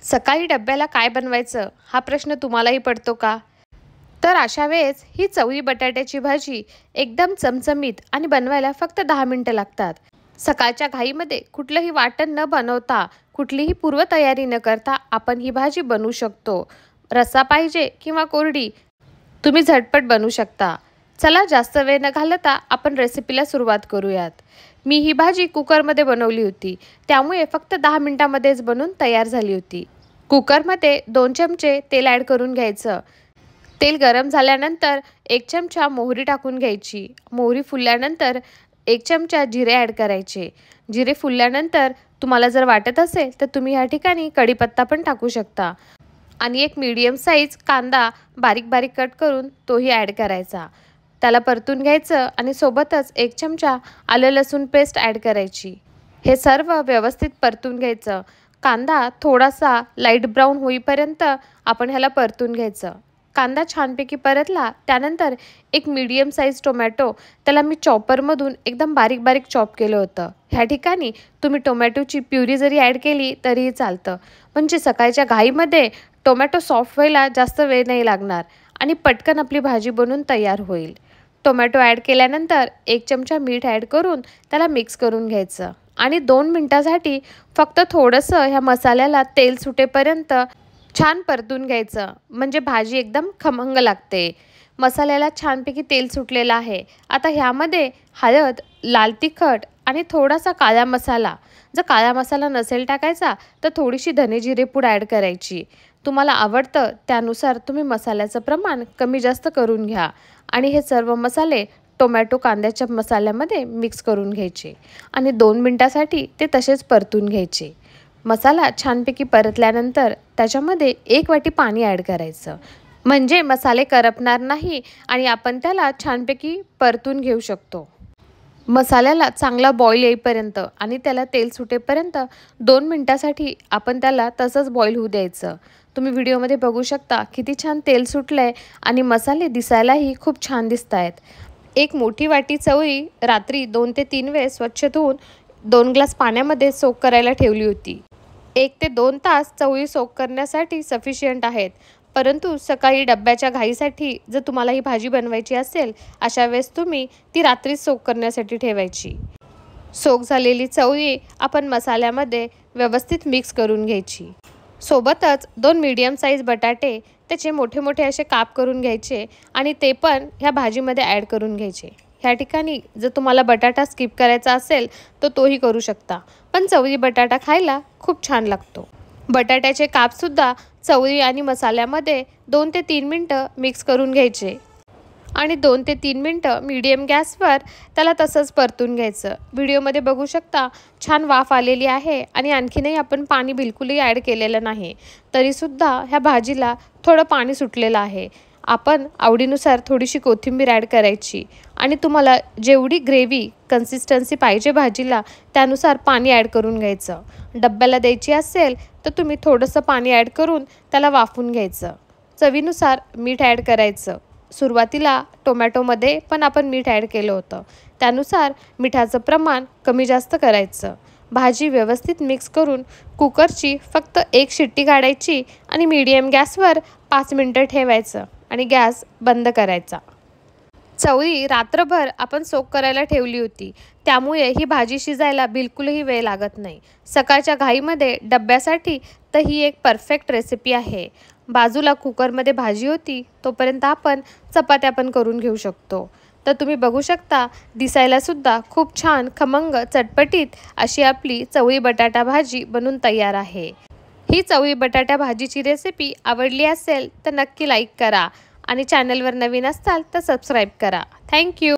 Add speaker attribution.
Speaker 1: सकाळी डब्याला काय बनवायचं हा प्रश्न तुम्हालाही पडतो का? तर अशा वेळेस ही चवळी बटाट्याची भाजी एकदम चमचमीत आणि बनवायला फक्त 10 मिनिटं लागतात. सकाळच्या घाईमध्ये कुठलंही वाटण न बनवता, कुठलीही पूर्वतयारी न करता आपण ही भाजी बनवू शकतो. रस्सा पाहिजे किंवा कोरडी, तुम्ही झटपट बनवू शकता. चला जास्त वेळ न घालवता आपण रेसिपीला सुरुवात करूयात. मी ही भाजी कुकरमध्ये बनवली होती, त्यामुळे फक्त 10 मिनिटांमध्येच बनून तयार झाली होती. कुकरमध्ये 2 चमचे तेल ॲड करून घ्यायचं. तेल गरम झाल्यानंतर 1 चमचा मोहरी टाकून घ्यायची. मोहरी फुलल्यानंतर 1 चमचा जिरे ॲड करायचे. जिरे फुलल्यानंतर तुम्हाला जर वाटत असेल तर तुम्ही ह्या ठिकाणी कढीपत्ता पण टाकू शकता. आणि एक मीडियम साईज कांदा बारीक बारीक कट करून तोही ॲड करायचा. त्याला परतून घ्यायचं आणि सोबतच 1 चमचा आलं लसूण पेस्ट ॲड करायची. हे सर्व व्यवस्थित परतून घ्यायचं. कांदा थोडासा लाईट ब्राऊन होईपर्यंत आपण ह्याला परतून घ्यायचं. कांदा छानपैकी परतला त्यानंतर एक मीडियम साईज टोमॅटो, त्याला मी चॉपरमधून एकदम बारीक बारीक चॉप केलं होतं. ह्या ठिकाणी तुम्ही टोमॅटोची प्युरी जरी ॲड केली तरीही चालतं. म्हणजे सकाळच्या घाईमध्ये टोमॅटो सॉफ्ट व्हायला जास्त वेळ नाही लागणार आणि पटकन आपली भाजी बनून तयार होईल. टोमॅटो ॲड केल्यानंतर 1 चमचा मीठ ॲड करून त्याला मिक्स करून घ्यायचं आणि 2 मिनटासाठी फक्त थोडंसं ह्या मसाल्याला तेल सुटेपर्यंत छान परतून घ्यायचं. म्हणजे भाजी एकदम खमंग लागते. मसाल्याला छानपैकी तेल सुटलेलं आहे. आता ह्यामध्ये हळद, लाल तिखट आणि थोडासा काळा मसाला, जर काळा मसाला नसेल टाकायचा तर थोडीशी धने जिरे पूड ॲड करायची. तुम्हाला आवडतं त्यानुसार तुम्ही मसाल्याचं प्रमाण कमी जास्त करून घ्या. आणि हे सर्व मसाले टोमॅटो कांद्याच्या मसाल्यामध्ये मिक्स करून घ्यायचे आणि 2 मिनटासाठी ते तसेच परतून घ्यायचे. मसाला छानपैकी परतल्यानंतर त्याच्यामध्ये 1 वाटी पाणी ॲड करायचं. म्हणजे मसाले करपणार नाही आणि आपण त्याला छानपैकी परतून घेऊ शकतो. मसाल्याला चांगला बॉईल येईपर्यंत आणि त्याला तेल सुटेपर्यंत 2 मिनटासाठी आपण त्याला तसंच बॉईल होऊ द्यायचं. तुम्ही व्हिडिओमध्ये बघू शकता किती छान तेल सुटलं आहे आणि मसाले दिसायलाही खूप छान दिसत आहेत. एक मोठी वाटी चवळी रात्री 2 ते 3 वेळेस स्वच्छ धुवून 2 ग्लास पाण्यामध्ये सोक करायला ठेवली होती. 1 ते 2 तास चवळी सोक करण्यासाठी सफिशियंट आहेत. परंतु सकाळी डब्याच्या घाईसाठी जर तुम्हाला ही भाजी बनवायची असेल, अशा वेळेस तुम्ही ती रात्रीच सोक करण्यासाठी ठेवायची. सोक झालेली चवळी आपण मसाल्यामध्ये व्यवस्थित मिक्स करून घ्यायची. सोबतच 2 मीडियम साईज बटाटे, त्याचे मोठे मोठे असे काप करून घ्यायचे आणि ते पण ह्या भाजीमध्ये ॲड करून घ्यायचे. ह्या ठिकाणी जर तुम्हाला बटाटा स्किप करायचा असेल तर तोही करू शकता, पण चवळी बटाटा खायला खूप छान लागतो. बटाट्याचे कापसुद्धा चवळी आणि मसाल्यामध्ये 2 ते 3 मिनटं मिक्स करून घ्यायचे आणि 2 ते 3 मिनटं मीडियम गॅसवर त्याला तसंच परतून घ्यायचं. व्हिडिओमध्ये बघू शकता छान वाफ आलेली आहे आणि आणखीनही आपण पाणी बिलकुलही ॲड केलेलं नाही. तरीसुद्धा ह्या भाजीला थोडं पाणी सुटलेलं आहे. आपण आवडीनुसार थोडीशी कोथिंबीर ॲड करायची आणि तुम्हाला जेवढी ग्रेव्ही कन्सिस्टन्सी पाहिजे भाजीला त्यानुसार पाणी ॲड करून घ्यायचं. डब्याला द्यायची असेल तर तुम्ही थोडंसं पाणी ॲड करून त्याला वाफवून घ्यायचं. चवीनुसार मीठ ॲड करायचं. सुरुवातीला टोमॅटोमध्ये पण आपण मीठ ॲड केलं होतं, त्यानुसार मिठाचं प्रमाण कमी जास्त करायचं. भाजी व्यवस्थित मिक्स करून कुकरची फक्त 1 शिट्टी काढायची आणि मीडियम गॅसवर 5 मिनटं ठेवायचं आणि गॅस बंद करायचा. चवळी रात्रभर आपण सोक करायला ठेवली होती, त्यामुळे ही भाजी शिजायला बिलकुलही वेळ लागत नाही. सकाळच्या घाईमध्ये डब्यासाठी तर ही एक परफेक्ट रेसिपी आहे. बाजूला कुकरमध्ये भाजी होती, तोपर्यंत आपण चपात्या पण करून घेऊ शकतो. तर तुम्ही बघू शकता दिसायलासुद्धा खूप छान खमंग चटपटीत अशी आपली चवळी बटाटा भाजी बनून तयार आहे. ही चवळी बटाटा भाजीची रेसिपी आवडली असेल तर नक्की लाईक करा आणि चॅनलवर नवीन असाल तर सबस्क्राईब करा. थँक्यू.